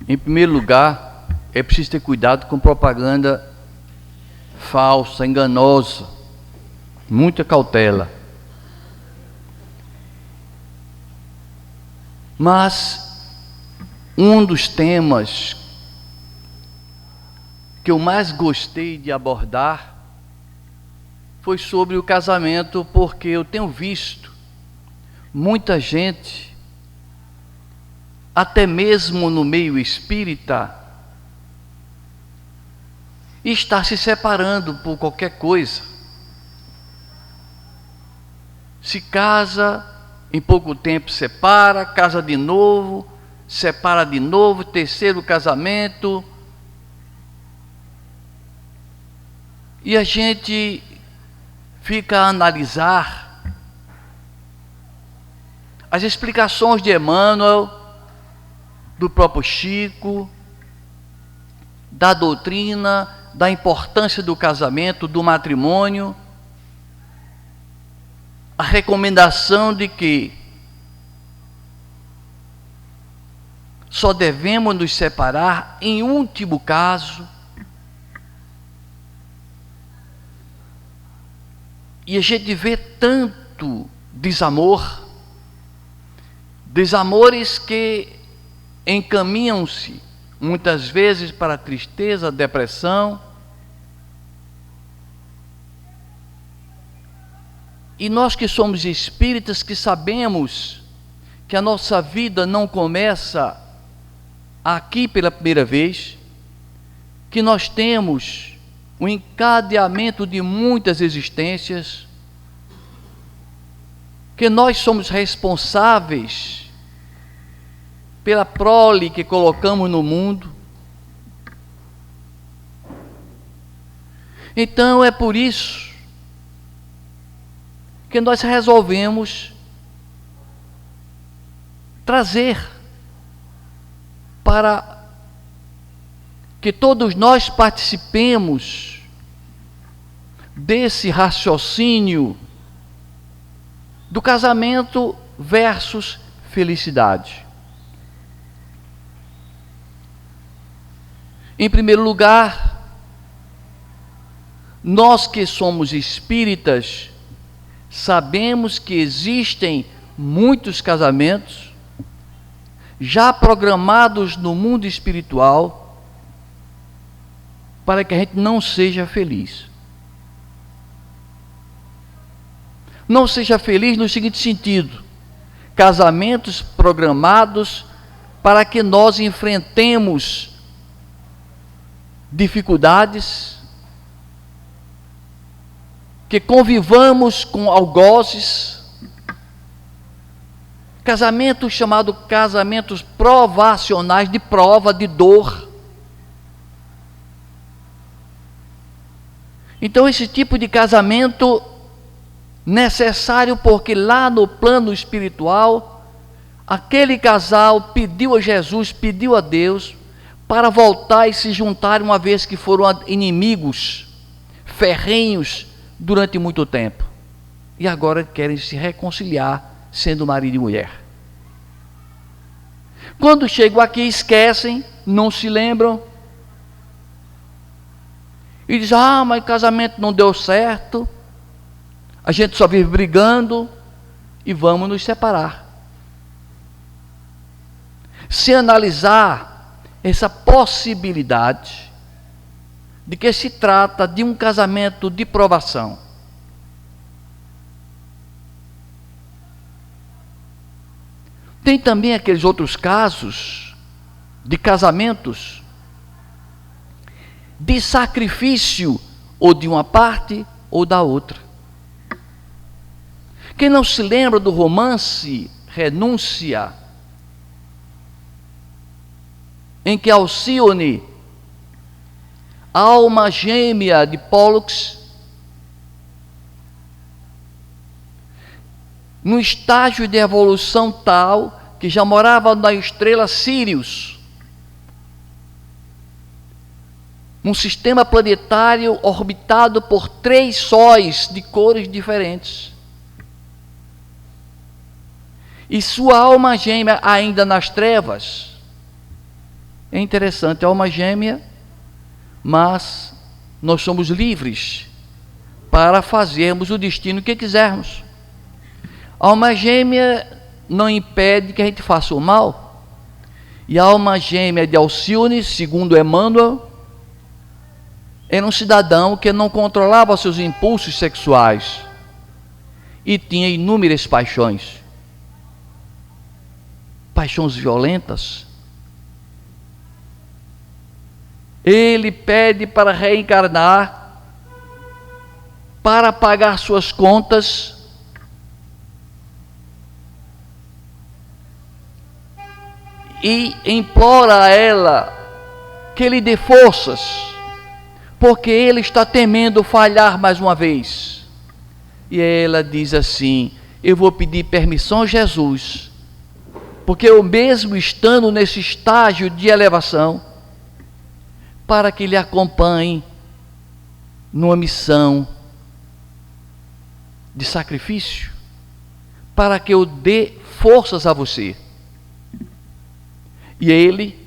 Em primeiro lugar, é preciso ter cuidado com propaganda falsa, enganosa. Muita cautela. Mas um dos temas que eu mais gostei de abordar foi sobre o casamento, porque eu tenho visto muita gente, até mesmo no meio espírita, está se separando por qualquer coisa. Se casa, em pouco tempo separa, casa de novo, separa de novo, terceiro casamento. E a gente fica a analisar as explicações de Emmanuel, do próprio Chico, da doutrina, da importância do casamento, do matrimônio, a recomendação de que só devemos nos separar em último caso. E a gente vê tanto desamor, desamores que encaminham-se muitas vezes para a tristeza, a depressão. E nós que somos espíritas, que sabemos que a nossa vida não começa aqui pela primeira vez, que nós temos o encadeamento de muitas existências, que nós somos responsáveis pela prole que colocamos no mundo. Então é por isso que nós resolvemos trazer para que todos nós participemos desse raciocínio do casamento versus felicidade. Em primeiro lugar, nós que somos espíritas, sabemos que existem muitos casamentos já programados no mundo espiritual para que a gente não seja feliz. Não seja feliz no seguinte sentido: casamentos programados para que nós enfrentemos dificuldades, que convivamos com algozes, casamentos chamados casamentos provacionais, de prova, de dor. Então esse tipo de casamento necessário, porque lá no plano espiritual, aquele casal pediu a Jesus, pediu a Deus, para voltar e se juntar, uma vez que foram inimigos ferrenhos durante muito tempo, e agora querem se reconciliar, sendo marido e mulher. Quando chegam aqui, esquecem, não se lembram, e dizem: mas o casamento não deu certo, a gente só vive brigando, e vamos nos separar. Se analisar essa possibilidade de que se trata de um casamento de provação, tem também aqueles outros casos de casamentos de sacrifício, ou de uma parte ou da outra. Quem não se lembra do romance Renúncia, em que Alcione, a alma gêmea de Pólux, num estágio de evolução tal que já morava na estrela Sírius, um sistema planetário orbitado por 3 sóis de cores diferentes, e sua alma gêmea ainda nas trevas, É interessante, é alma gêmea, mas nós somos livres para fazermos o destino que quisermos. A alma gêmea não impede que a gente faça o mal. E a alma gêmea de Alcione, segundo Emmanuel, era um cidadão que não controlava seus impulsos sexuais e tinha inúmeras paixões violentas. Ele pede para reencarnar, para pagar suas contas, e implora a ela que lhe dê forças, porque ele está temendo falhar mais uma vez. E ela diz assim: eu vou pedir permissão a Jesus, porque eu mesmo estando nesse estágio de elevação, para que lhe acompanhe numa missão de sacrifício, para que eu dê forças a você. E ele,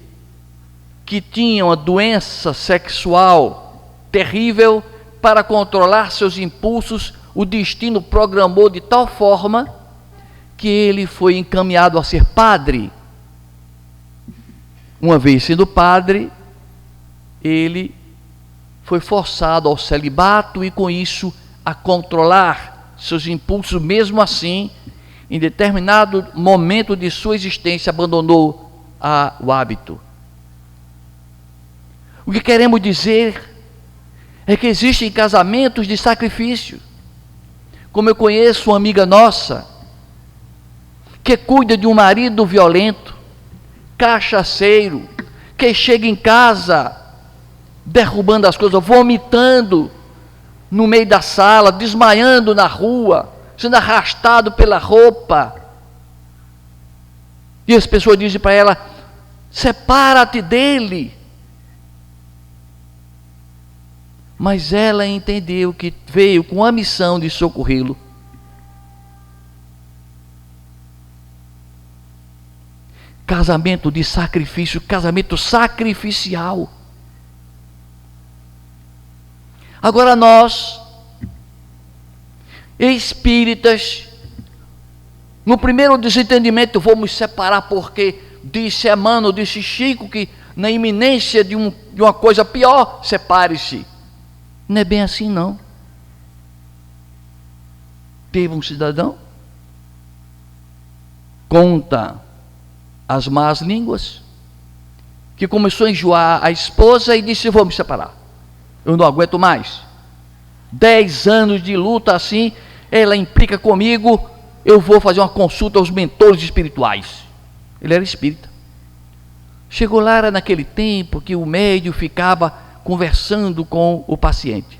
que tinha uma doença sexual terrível, para controlar seus impulsos, o destino programou de tal forma que ele foi encaminhado a ser padre. Uma vez sendo padre, ele foi forçado ao celibato e com isso a controlar seus impulsos. Mesmo assim, em determinado momento de sua existência, abandonou o hábito. O que queremos dizer é que existem casamentos de sacrifício. Como eu conheço uma amiga nossa que cuida de um marido violento, cachaceiro, que chega em casa derrubando as coisas, vomitando no meio da sala, desmaiando na rua, sendo arrastado pela roupa. E as pessoas dizem para ela: separa-te dele. Mas ela entendeu que veio com a missão de socorrê-lo. Casamento de sacrifício, casamento sacrificial. Agora nós, espíritas, no primeiro desentendimento vamos separar, porque disse Emmanuel, disse Chico, que na iminência de uma coisa pior, separe-se. Não é bem assim, não. Teve um cidadão, conta as más línguas, que começou a enjoar a esposa e disse: vou me separar, eu não aguento mais. 10 anos de luta assim, ela implica comigo, eu vou fazer uma consulta aos mentores espirituais. Ele era espírita. Chegou lá, era naquele tempo que o médium ficava conversando com o paciente.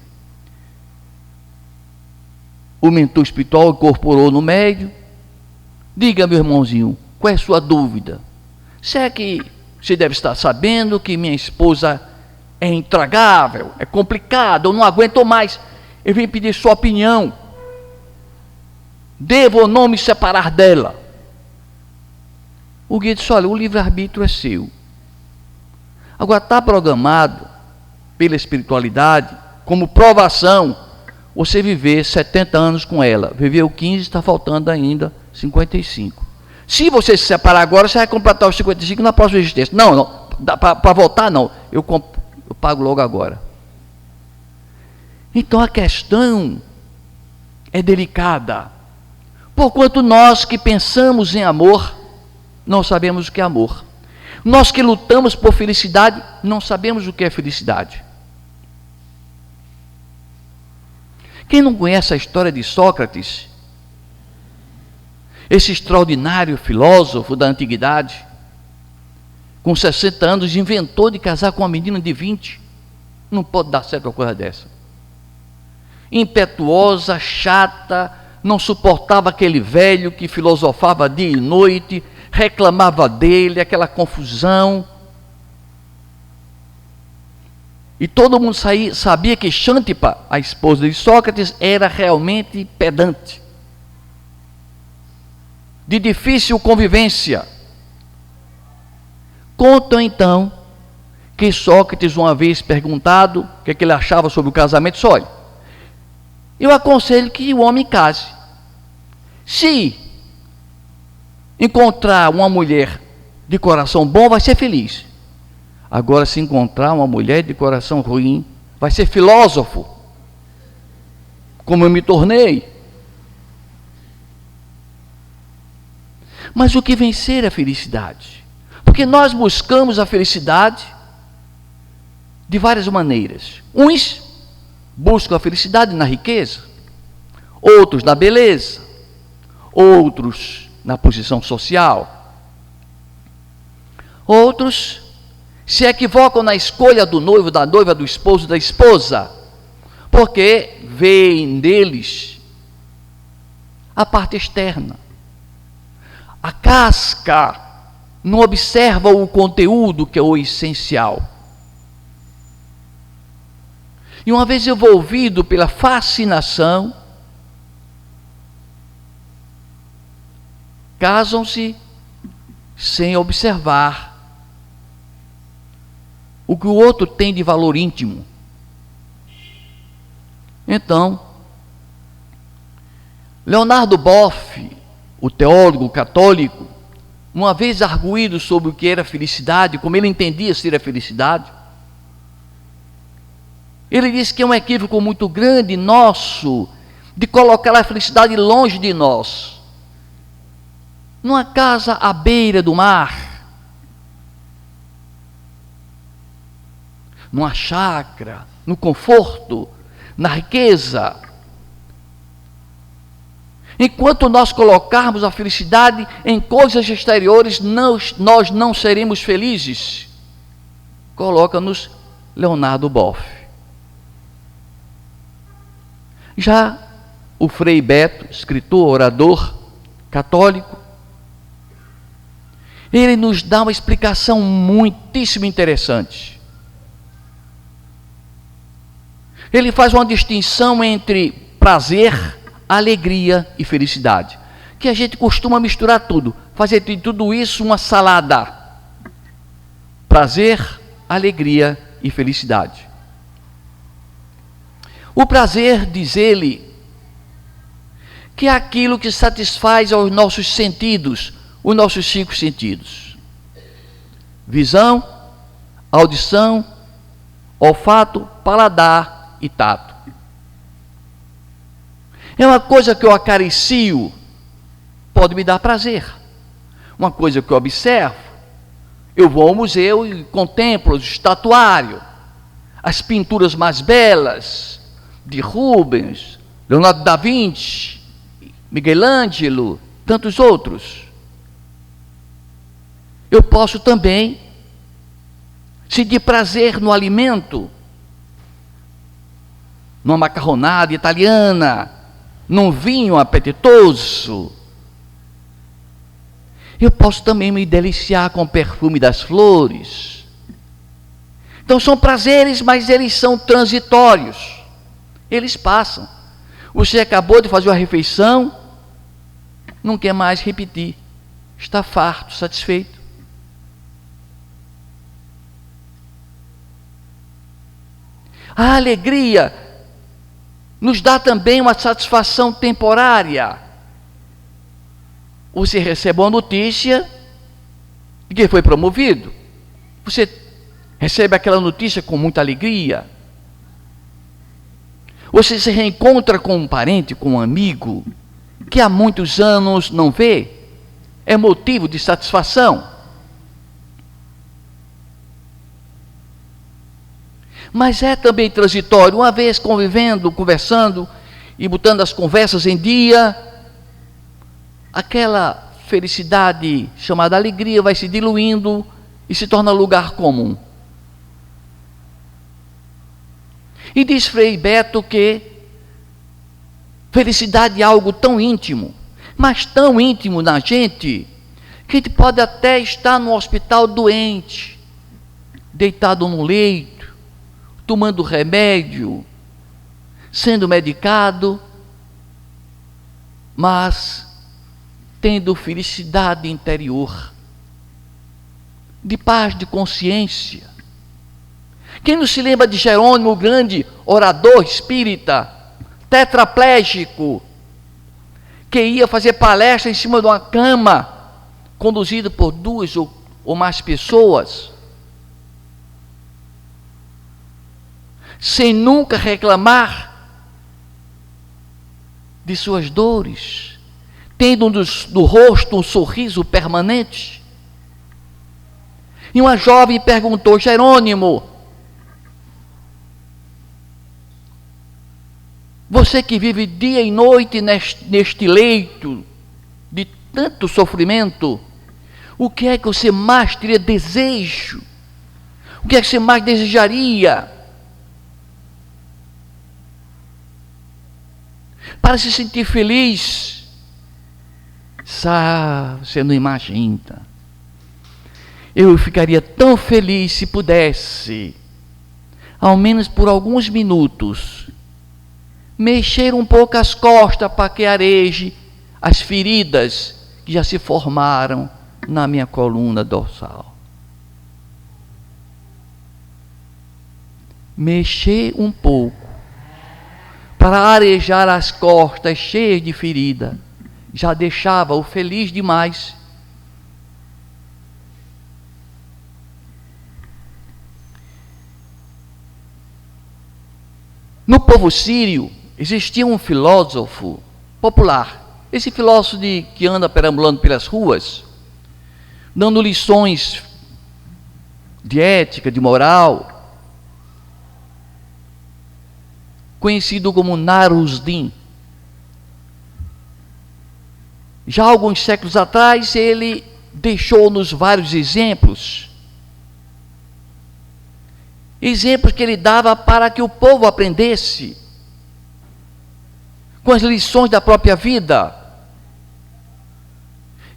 O mentor espiritual incorporou no médium. Diga, meu irmãozinho, qual é a sua dúvida? Se é que você deve estar sabendo que minha esposa é intragável, é complicada, eu não aguento mais. Eu vim pedir sua opinião. Devo ou não me separar dela? O guia disse: olha, o livre-arbítrio é seu. Agora está programado pela espiritualidade como provação você viver 70 anos com ela. Viveu 15, está faltando ainda 55. Se você se separar agora, você vai completar os 55 na próxima existência. Não, para voltar não, eu pago logo agora. Então a questão é delicada, porquanto nós que pensamos em amor, não sabemos o que é amor. Nós que lutamos por felicidade, não sabemos o que é felicidade. Quem não conhece a história de Sócrates, esse extraordinário filósofo da antiguidade, com 60 anos, inventou de casar com uma menina de 20. Não pode dar certo uma coisa dessa. Impetuosa, chata, não suportava aquele velho que filosofava dia e noite, reclamava dele, aquela confusão. E todo mundo sabia que Xântipa, a esposa de Sócrates, era realmente pedante, de difícil convivência. Contam então que Sócrates, uma vez perguntado o que é que ele achava sobre o casamento, disse: olha, eu aconselho que o homem case. Se encontrar uma mulher de coração bom, vai ser feliz. Agora, se encontrar uma mulher de coração ruim, vai ser filósofo, como eu me tornei. Mas o que vencer é a felicidade? Porque nós buscamos a felicidade de várias maneiras. Uns buscam a felicidade na riqueza, outros na beleza, outros na posição social, outros se equivocam na escolha do noivo, da noiva, do esposo, da esposa, porque veem neles a parte externa, a casca, não observa o conteúdo, que é o essencial. E uma vez envolvido pela fascinação, casam-se sem observar o que o outro tem de valor íntimo. Então, Leonardo Boff, o teólogo católico, uma vez arguído sobre o que era felicidade, como ele entendia ser a felicidade, ele disse que é um equívoco muito grande nosso de colocar a felicidade longe de nós, numa casa à beira do mar, numa chácara, no conforto, na riqueza. Enquanto nós colocarmos a felicidade em coisas exteriores, nós não seremos felizes. Coloca-nos Leonardo Boff. Já o Frei Beto, escritor, orador católico, ele nos dá uma explicação muitíssimo interessante. Ele faz uma distinção entre prazer, alegria e felicidade, que a gente costuma misturar tudo, fazer de tudo isso uma salada. Prazer, alegria e felicidade. O prazer, diz ele, que é aquilo que satisfaz aos nossos sentidos, os nossos 5 sentidos: visão, audição, olfato, paladar e tato. É uma coisa que eu acaricio, pode me dar prazer. Uma coisa que eu observo, eu vou ao museu e contemplo o estatuário, as pinturas mais belas de Rubens, Leonardo da Vinci, Michelangelo, tantos outros. Eu posso também sentir prazer no alimento, numa macarronada italiana, num vinho apetitoso. Eu posso também me deliciar com o perfume das flores. Então são prazeres, mas eles são transitórios. Eles passam. Você acabou de fazer uma refeição, não quer mais repetir. Está farto, satisfeito. A alegria nos dá também uma satisfação temporária. Você recebe uma notícia de que foi promovido. Você recebe aquela notícia com muita alegria. Você se reencontra com um parente, com um amigo, que há muitos anos não vê. É motivo de satisfação. Mas é também transitório. Uma vez convivendo, conversando e botando as conversas em dia, aquela felicidade chamada alegria vai se diluindo e se torna lugar comum. E diz Frei Beto que felicidade é algo tão íntimo, mas tão íntimo na gente, que a gente pode até estar no hospital doente, deitado no leito, tomando remédio, sendo medicado, mas tendo felicidade interior, de paz de consciência, Quem não se lembra de Jerônimo, o grande orador espírita, tetraplégico, que ia fazer palestra em cima de uma cama, conduzido por 2 ou mais pessoas, sem nunca reclamar de suas dores, tendo no rosto um sorriso permanente. E uma jovem perguntou: Jerônimo, você que vive dia e noite neste leito de tanto sofrimento, o que é que você mais teria desejo? O que é que você mais desejaria? Para se sentir feliz? Você não imagina. Eu ficaria tão feliz se pudesse, ao menos por alguns minutos, mexer um pouco as costas para que areje as feridas que já se formaram na minha coluna dorsal. Mexer um pouco para arejar as costas cheias de ferida já deixava-o feliz demais. No povo sírio existia um filósofo popular, esse filósofo que anda perambulando pelas ruas, dando lições de ética, de moral, conhecido como Narusdim. Já alguns séculos atrás, ele deixou-nos vários exemplos que ele dava para que o povo aprendesse com as lições da própria vida.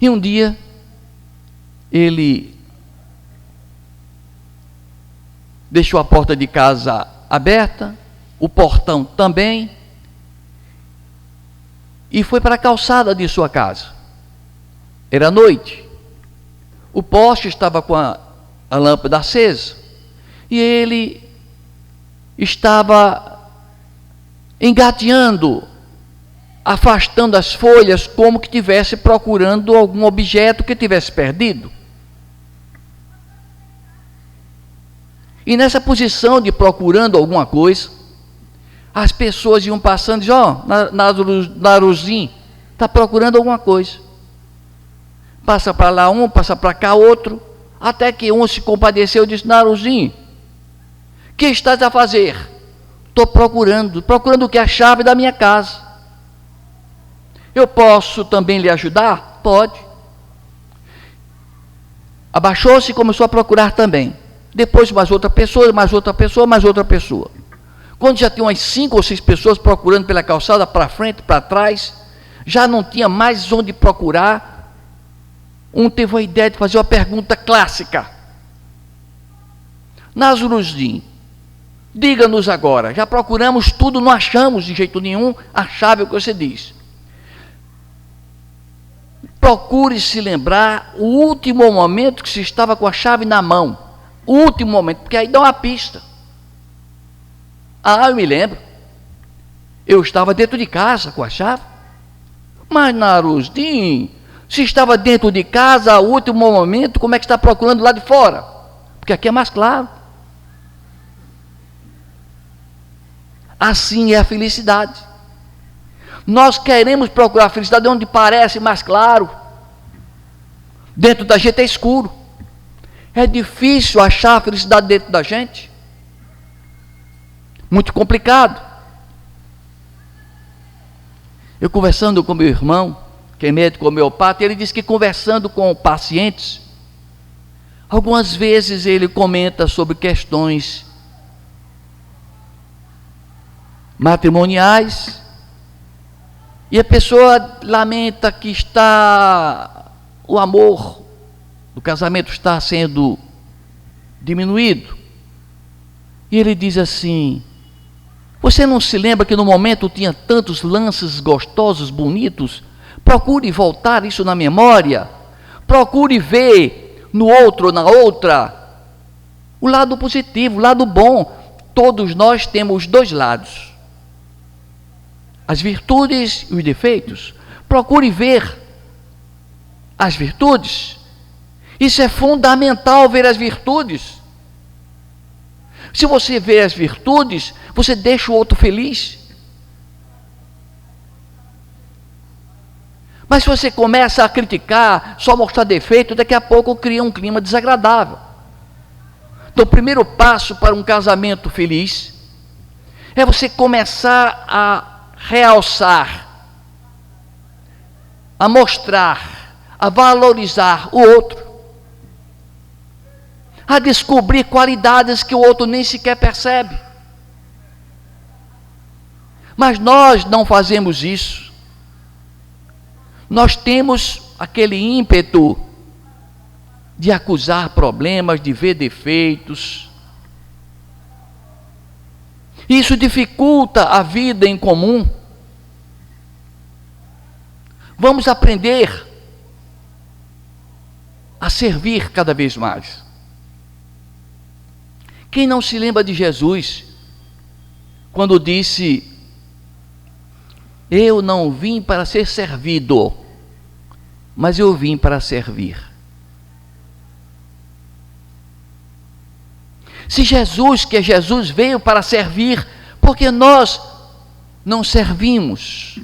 E um dia, ele deixou a porta de casa aberta, o portão também, e foi para a calçada de sua casa. Era noite, o poste estava com a lâmpada acesa, e ele estava engateando, afastando as folhas, como que estivesse procurando algum objeto que tivesse perdido. E nessa posição de procurando alguma coisa, as pessoas iam passando e diziam: Narusdim está procurando alguma coisa. Passa para lá um, passa para cá outro, até que um se compadeceu e disse: Narusdim, o que estás a fazer? Estou procurando o que? A chave da minha casa. Eu posso também lhe ajudar? Pode. Abaixou-se e começou a procurar também. Depois mais outra pessoa, mais outra pessoa, mais outra pessoa. Quando já tinha umas 5 ou 6 pessoas procurando pela calçada, para frente, para trás, já não tinha mais onde procurar, um teve a ideia de fazer uma pergunta clássica: Narusdim, diga-nos agora, já procuramos tudo, não achamos de jeito nenhum a chave que você diz. Procure se lembrar o último momento que se estava com a chave na mão. O último momento, porque aí dá uma pista. Ah, eu me lembro. Eu estava dentro de casa com a chave. Mas, Narusdim, se estava dentro de casa, o último momento, como é que está procurando lá de fora? Porque aqui é mais claro. Assim é a felicidade. Nós queremos procurar a felicidade onde parece mais claro. Dentro da gente é escuro. É difícil achar a felicidade dentro da gente. Muito complicado. Eu conversando com meu irmão, que é médico homeopata, ele disse que conversando com pacientes, algumas vezes ele comenta sobre questões matrimoniais, e a pessoa lamenta que o amor do casamento está sendo diminuído. E ele diz assim: você não se lembra que no momento tinha tantos lances gostosos, bonitos? Procure voltar isso na memória. Procure ver no outro ou na outra O lado positivo, o lado bom. Todos nós temos dois lados: as virtudes e os defeitos. Procure ver as virtudes. Isso é fundamental, ver as virtudes. Se você vê as virtudes, você deixa o outro feliz. Mas se você começa a criticar, só mostrar defeito, daqui a pouco cria um clima desagradável. Então, o primeiro passo para um casamento feliz é você começar a realçar, a mostrar, a valorizar o outro, a descobrir qualidades que o outro nem sequer percebe. Mas nós não fazemos isso. Nós temos aquele ímpeto de acusar problemas, de ver defeitos. Isso dificulta a vida em comum. Vamos aprender a servir cada vez mais. Quem não se lembra de Jesus, quando disse: eu não vim para ser servido, mas eu vim para servir. Se Jesus, que é Jesus, veio para servir, por que nós não servimos?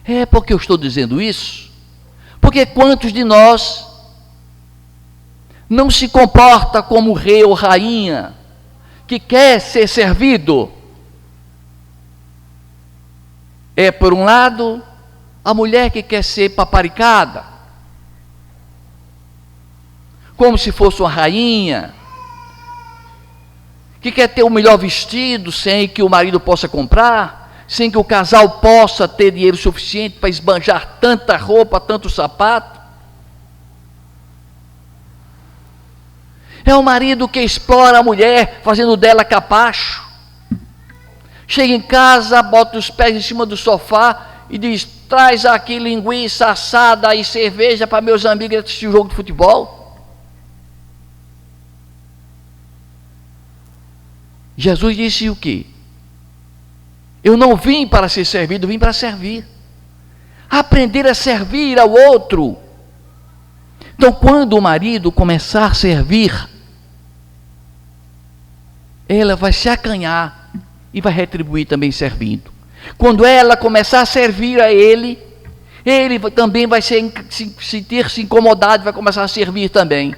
É porque eu estou dizendo isso, porque quantos de nós não se comporta como rei ou rainha, que quer ser servido? É, por um lado, a mulher que quer ser paparicada, como se fosse uma rainha, que quer ter o melhor vestido sem que o marido possa comprar, sem que o casal possa ter dinheiro suficiente para esbanjar tanta roupa, tanto sapato. É o marido que explora a mulher, fazendo dela capacho. Chega em casa, bota os pés em cima do sofá e diz: traz aqui linguiça assada e cerveja para meus amigos assistir o jogo de futebol. Jesus disse o quê? Eu não vim para ser servido, vim para servir. Aprender a servir ao outro. Então, quando o marido começar a servir, ela vai se acanhar e vai retribuir também servindo. Quando ela começar a servir a ele, ele também vai sentir-se incomodado e vai começar a servir também.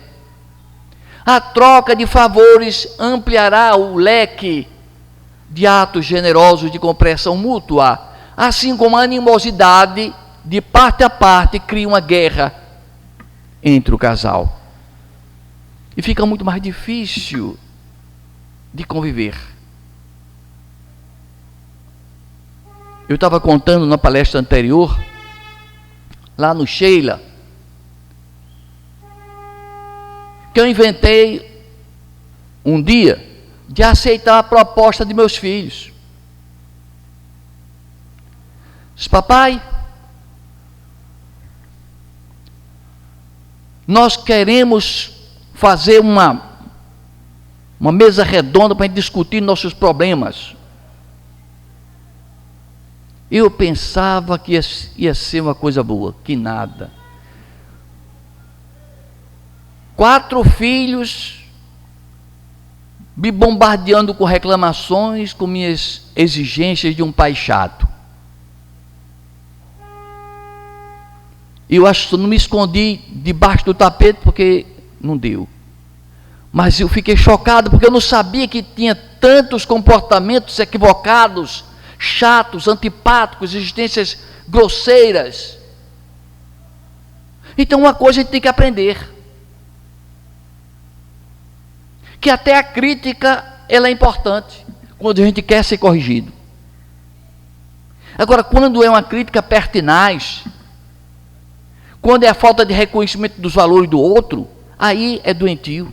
A troca de favores ampliará o leque de atos generosos de compreensão mútua, assim como a animosidade de parte a parte cria uma guerra entre o casal. E fica muito mais difícil de conviver. Eu estava contando na palestra anterior, lá no Sheila, que eu inventei um dia de aceitar a proposta de meus filhos. Disse: papai, nós queremos fazer uma mesa redonda para discutir nossos problemas. Eu pensava que ia ser uma coisa boa, que nada. 4 filhos me bombardeando com reclamações, com minhas exigências de um pai chato. Eu acho que não me escondi debaixo do tapete porque não deu. Mas eu fiquei chocado porque eu não sabia que tinha tantos comportamentos equivocados, chatos, antipáticos, existências grosseiras. Então, uma coisa a gente tem que aprender: que até a crítica, ela é importante quando a gente quer ser corrigido. Agora, quando é uma crítica pertinaz, quando é a falta de reconhecimento dos valores do outro, aí é doentio.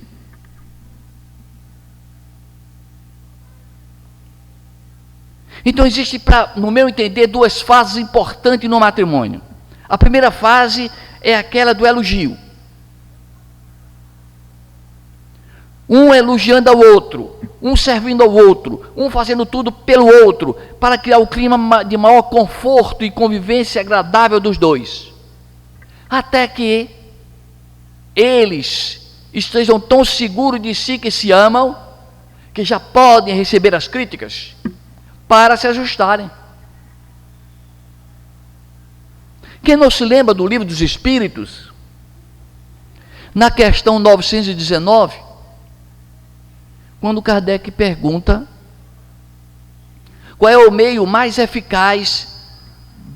Então existe, no meu entender, 2 fases importantes no matrimônio. A primeira fase é aquela do elogio. um elogiando ao outro, um servindo ao outro, um fazendo tudo pelo outro, para criar o clima de maior conforto e convivência agradável dos dois. Até que eles estejam tão seguros de si que se amam, que já podem receber as críticas para se ajustarem. Quem não se lembra do Livro dos Espíritos, na questão 919, quando Kardec pergunta qual é o meio mais eficaz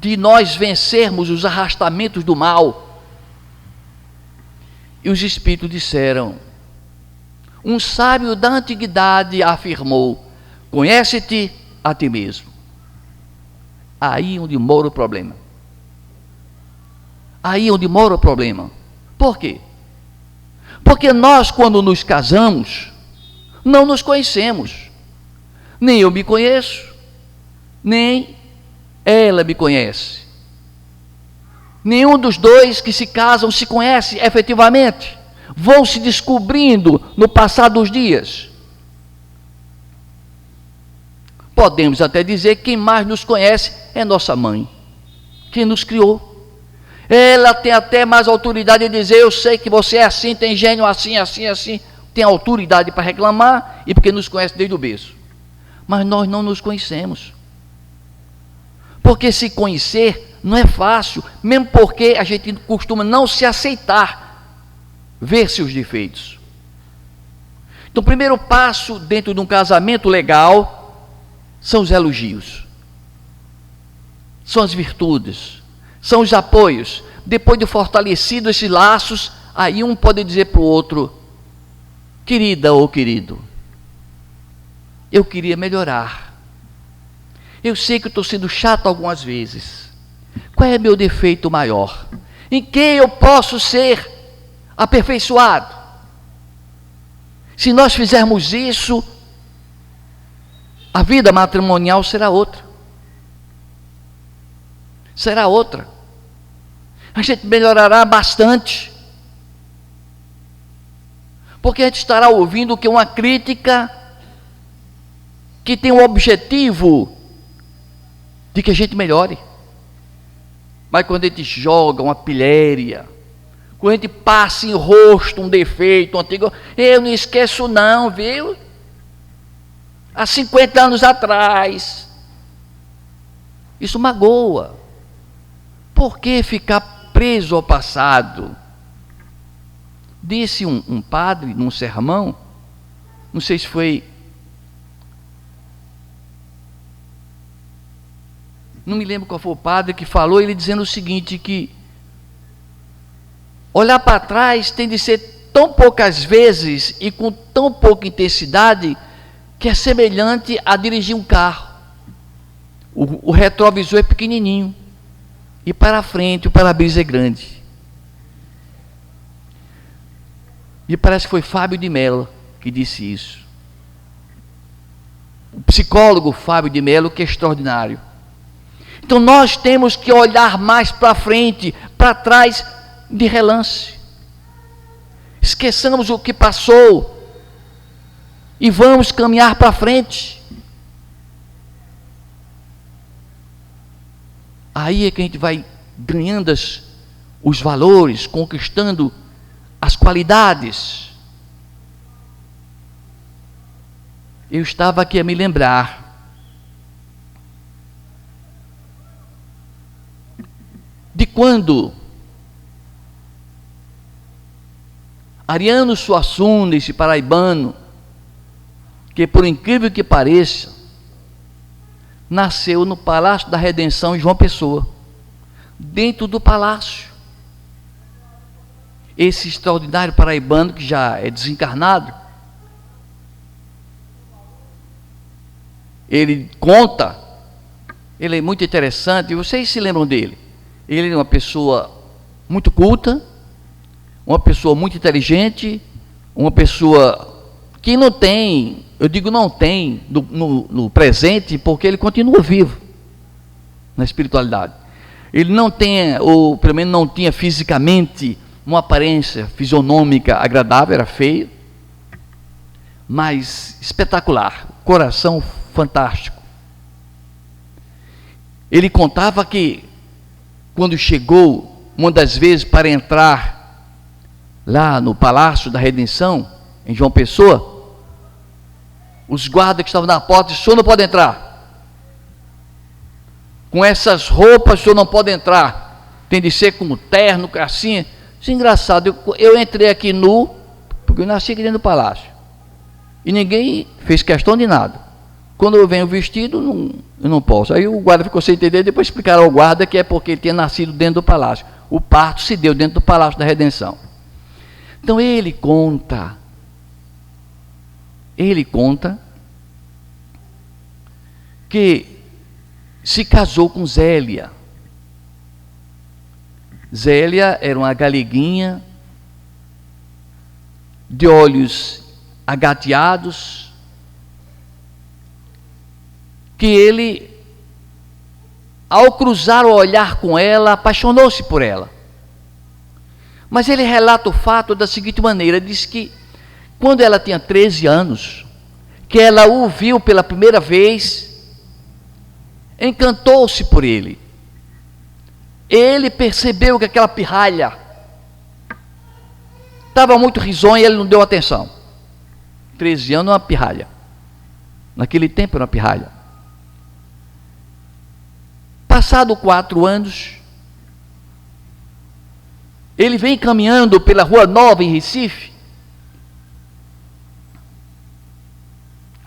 de nós vencermos os arrastamentos do mal, e os Espíritos disseram: um sábio da antiguidade afirmou: conhece-te a ti mesmo. Aí onde mora o problema. Aí onde mora o problema. Por quê? Porque nós, quando nos casamos, não nos conhecemos. Nem eu me conheço, nem ela me conhece. Nenhum dos dois que se casam se conhece efetivamente. Vão se descobrindo no passar dos dias. Podemos até dizer que quem mais nos conhece é nossa mãe, quem nos criou. Ela tem até mais autoridade de dizer: eu sei que você é assim, tem gênio assim, assim, assim. Tem autoridade para reclamar, e porque nos conhece desde o berço. Mas nós não nos conhecemos. Porque se conhecer não é fácil, mesmo porque a gente costuma não se aceitar, ver seus defeitos. Então, o primeiro passo dentro de um casamento legal são os elogios, são as virtudes, são os apoios. Depois de fortalecido esses laços, aí um pode dizer para o outro: querida ou querido, eu queria melhorar. Eu sei que eu estou sendo chato algumas vezes. Qual é meu defeito maior? Em que eu posso ser aperfeiçoado? Se nós fizermos isso, a vida matrimonial será outra. Será outra. A gente melhorará bastante. Porque a gente estará ouvindo que uma crítica que tem o objetivo de que a gente melhore. Mas quando a gente joga uma pilhéria, quando a gente passa em rosto um defeito, um antigo, eu não esqueço não, viu? Há 50 anos atrás. Isso magoa. Por que ficar preso ao passado? Disse um padre num sermão, não sei se foi, não me lembro qual foi o padre que falou, ele dizendo o seguinte, que olhar para trás tem de ser tão poucas vezes e com tão pouca intensidade, que é semelhante a dirigir um carro. O retrovisor é pequenininho, e para frente o para-brisa é grande. Me parece que foi Fábio de Mello que disse isso. O psicólogo Fábio de Mello, que é extraordinário. Então nós temos que olhar mais para frente, para trás, de relance. Esqueçamos o que passou e vamos caminhar para frente. Aí é que a gente vai ganhando os valores, conquistando as qualidades. Eu estava aqui a me lembrar de quando Ariano Suassuna, esse paraibano, que por incrível que pareça, nasceu no Palácio da Redenção em João Pessoa, dentro do palácio. Esse extraordinário paraibano, que já é desencarnado, ele conta, ele é muito interessante, vocês se lembram dele? Ele é uma pessoa muito culta, uma pessoa muito inteligente, uma pessoa que não tem, eu digo não tem no presente, porque ele continua vivo na espiritualidade. Ele não tem, ou pelo menos não tinha fisicamente uma aparência fisionômica agradável, era feio. mais espetacular, coração fantástico. Ele contava que quando chegou uma das vezes para entrar lá no Palácio da Redenção, em João Pessoa, os guardas que estavam na porta disseram: o senhor não pode entrar. Com essas roupas o senhor não pode entrar. Tem de ser com terno, assim. Isso é engraçado. Eu entrei aqui nu, porque eu nasci aqui dentro do palácio. E ninguém fez questão de nada. Quando eu venho vestido, eu não posso. Aí o guarda ficou sem entender, depois explicaram ao guarda que é porque ele tinha nascido dentro do palácio. O parto se deu dentro do Palácio da Redenção. Então ele conta que se casou com Zélia. Zélia era uma galeguinha de olhos agateados, que ele, ao cruzar o olhar com ela, apaixonou-se por ela. Mas ele relata o fato da seguinte maneira: diz que quando ela tinha 13 anos, que ela o viu pela primeira vez, encantou-se por ele. Ele percebeu que aquela pirralha estava muito risonha e ele não deu atenção. 13 anos é uma pirralha. Naquele tempo era uma pirralha. Passado 4 anos, ele vem caminhando pela Rua Nova em Recife.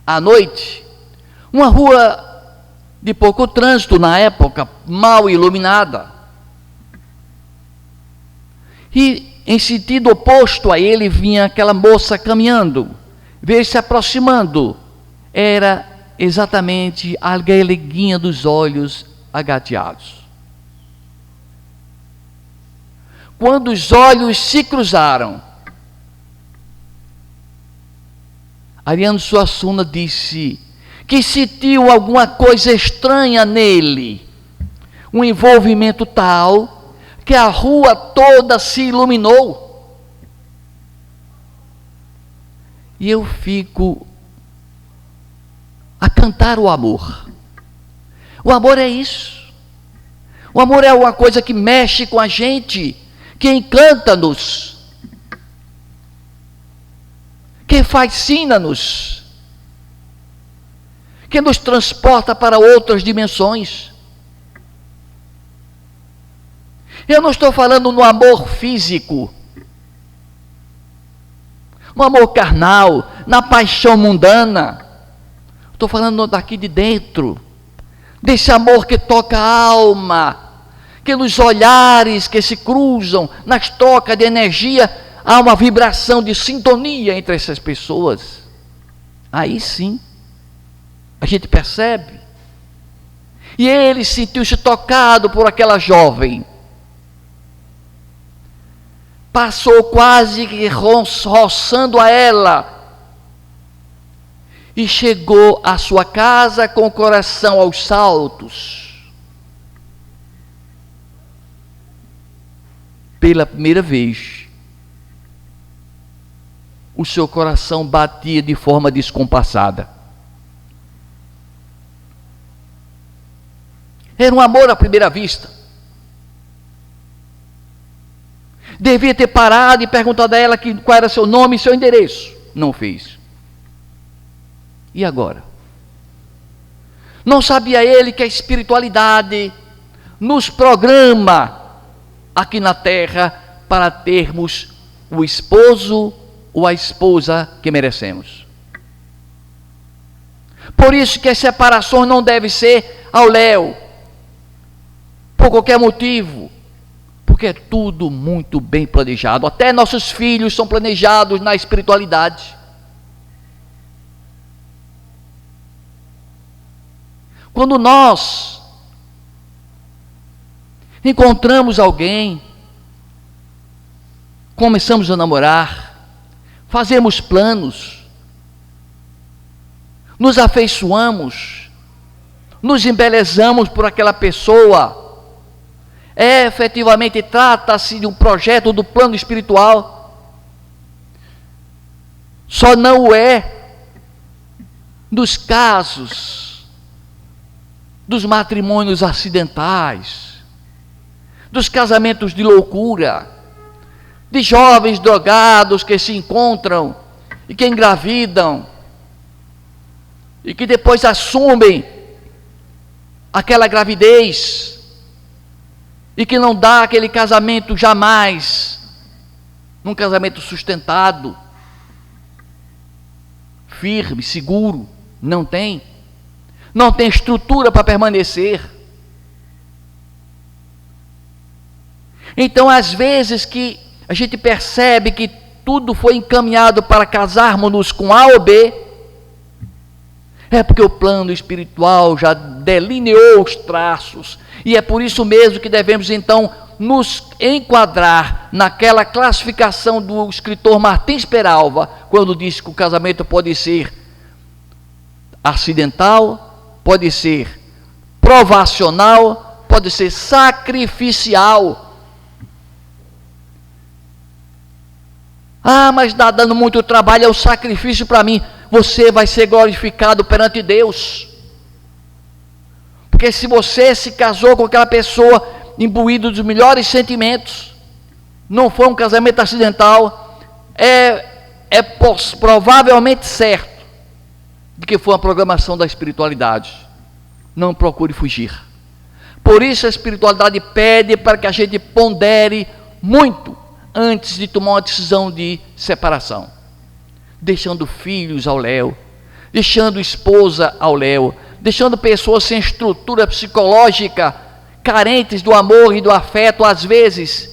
À noite, uma rua de pouco trânsito na época, mal iluminada. E em sentido oposto a ele vinha aquela moça caminhando, veio se aproximando. Era exatamente a galeguinha dos olhos agateados. Quando os olhos se cruzaram, Ariano Suassuna disse que sentiu alguma coisa estranha nele, um envolvimento tal que a rua toda se iluminou. E eu fico a cantar o amor. O amor é isso. O amor é uma coisa que mexe com a gente, que encanta-nos, que fascina-nos, que nos transporta para outras dimensões. Eu não estou falando no amor físico, no amor carnal, na paixão mundana. Estou falando daqui de dentro, desse amor que toca a alma, que nos olhares que se cruzam, nas trocas de energia, há uma vibração de sintonia entre essas pessoas. Aí sim, a gente percebe. E ele sentiu-se tocado por aquela jovem. Passou quase que roçando a ela. E chegou à sua casa com o coração aos saltos. Pela primeira vez, o seu coração batia de forma descompassada. Era um amor à primeira vista. Devia ter parado e perguntado a ela qual era seu nome e seu endereço. Não fez. E agora? Não sabia ele que a espiritualidade nos programa aqui na terra para termos o esposo ou a esposa que merecemos. Por isso que as separações não devem ser ao léu, por qualquer motivo, porque é tudo muito bem planejado. Até nossos filhos são planejados na espiritualidade. Quando nós encontramos alguém, começamos a namorar, fazemos planos, nos afeiçoamos, nos embelezamos por aquela pessoa, efetivamente trata-se de um projeto do plano espiritual. Só não o é dos casos, dos matrimônios acidentais, dos casamentos de loucura, de jovens drogados que se encontram e que engravidam e que depois assumem aquela gravidez e que não dá aquele casamento jamais, num casamento sustentado, firme, seguro, não tem estrutura para permanecer. Então, às vezes que a gente percebe que tudo foi encaminhado para casarmos-nos com A ou B, é porque o plano espiritual já delineou os traços, e é por isso mesmo que devemos então nos enquadrar naquela classificação do escritor Martins Peralva, quando disse que o casamento pode ser acidental, pode ser provacional, pode ser sacrificial. Ah, mas está dando muito trabalho, é o sacrifício para mim. Você vai ser glorificado perante Deus. Porque se você se casou com aquela pessoa imbuído dos melhores sentimentos, não foi um casamento acidental, provavelmente certo de que foi uma programação da espiritualidade. Não procure fugir. Por isso a espiritualidade pede para que a gente pondere muito antes de tomar uma decisão de separação, deixando filhos ao léu, deixando esposa ao léu, deixando pessoas sem estrutura psicológica, carentes do amor e do afeto, às vezes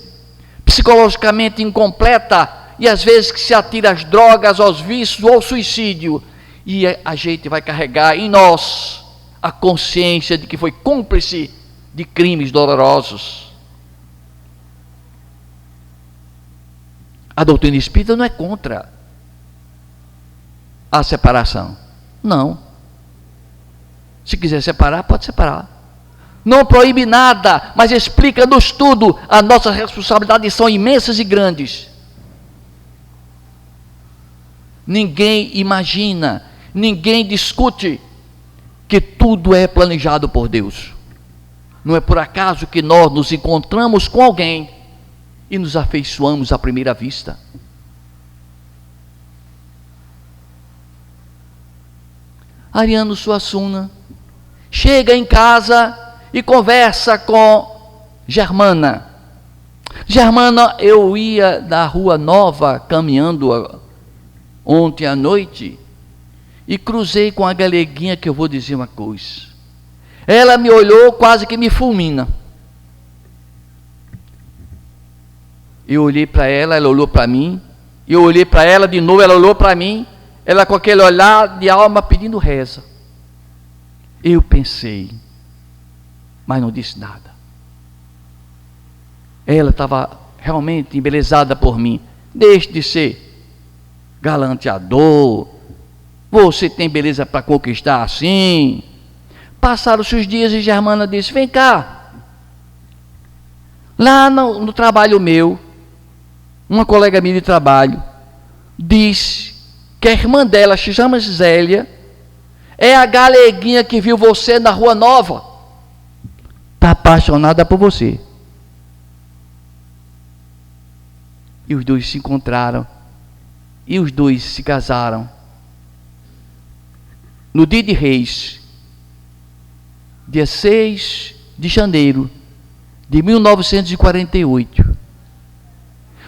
psicologicamente incompleta, e às vezes que se atira às drogas, aos vícios ou ao suicídio, e a gente vai carregar em nós a consciência de que foi cúmplice de crimes dolorosos. A doutrina espírita não é contra a separação, não. Se quiser separar, pode separar. Não proíbe nada, mas explica-nos tudo. As nossas responsabilidades são imensas e grandes. Ninguém imagina, ninguém discute que tudo é planejado por Deus. Não é por acaso que nós nos encontramos com alguém e nos afeiçoamos à primeira vista. Ariano Suassuna chega em casa e conversa com Germana. Germana, eu ia da Rua Nova caminhando ontem à noite e cruzei com a galeguinha, que eu vou dizer uma coisa. Ela me olhou, quase que me fulmina. Eu olhei para ela, ela olhou para mim. Eu olhei para ela de novo, ela olhou para mim. Ela com aquele olhar de alma pedindo reza. Eu pensei, mas não disse nada. Ela estava realmente embelezada por mim. Deixe de ser galanteador. Você tem beleza para conquistar assim. Passaram-se os dias e Germana disse: vem cá. Lá no trabalho meu, uma colega minha de trabalho disse que a irmã dela, se chama Zélia, é a galeguinha que viu você na Rua Nova. Está apaixonada por você. E os dois se encontraram. E os dois se casaram. No dia de Reis, dia 6 de janeiro de 1948.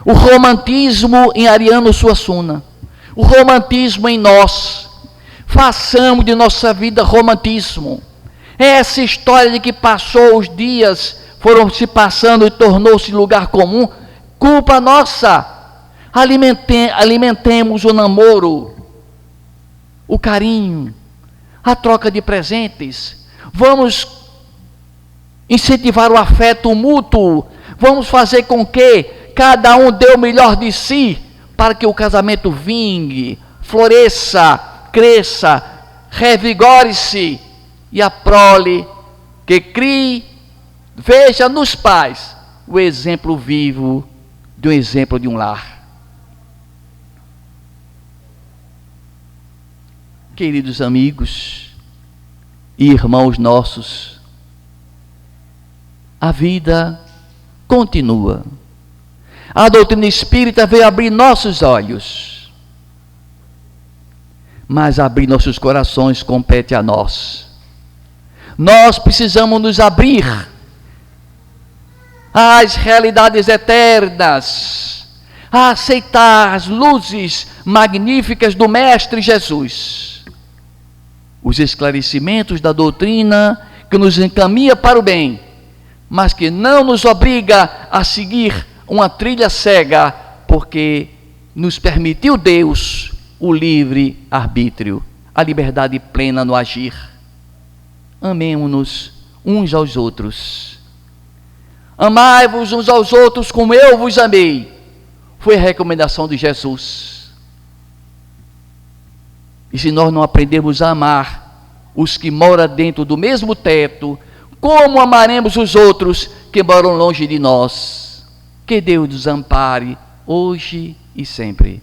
O romantismo em Ariano Suassuna. O romantismo em nós. Façamos de nossa vida romantismo. Essa história de que passou os dias, foram se passando e tornou-se lugar comum, culpa nossa. Alimentemos o namoro, o carinho, a troca de presentes. Vamos incentivar o afeto mútuo. Vamos fazer com que cada um dê o melhor de si, para que o casamento vingue, floresça, cresça, revigore-se, e a prole que crie, veja nos pais o exemplo vivo de um exemplo de um lar. Queridos amigos e irmãos nossos, a vida continua. A doutrina espírita veio abrir nossos olhos, mas abrir nossos corações compete a nós. Nós precisamos nos abrir às realidades eternas, a aceitar as luzes magníficas do Mestre Jesus, os esclarecimentos da doutrina que nos encaminha para o bem, mas que não nos obriga a seguir uma trilha cega, porque nos permitiu Deus o livre arbítrio, a liberdade plena no agir. Amemo-nos uns aos outros. Amai-vos uns aos outros como eu vos amei. Foi a recomendação de Jesus. E se nós não aprendemos a amar os que moram dentro do mesmo teto, como amaremos os outros que moram longe de nós? Que Deus nos ampare hoje e sempre.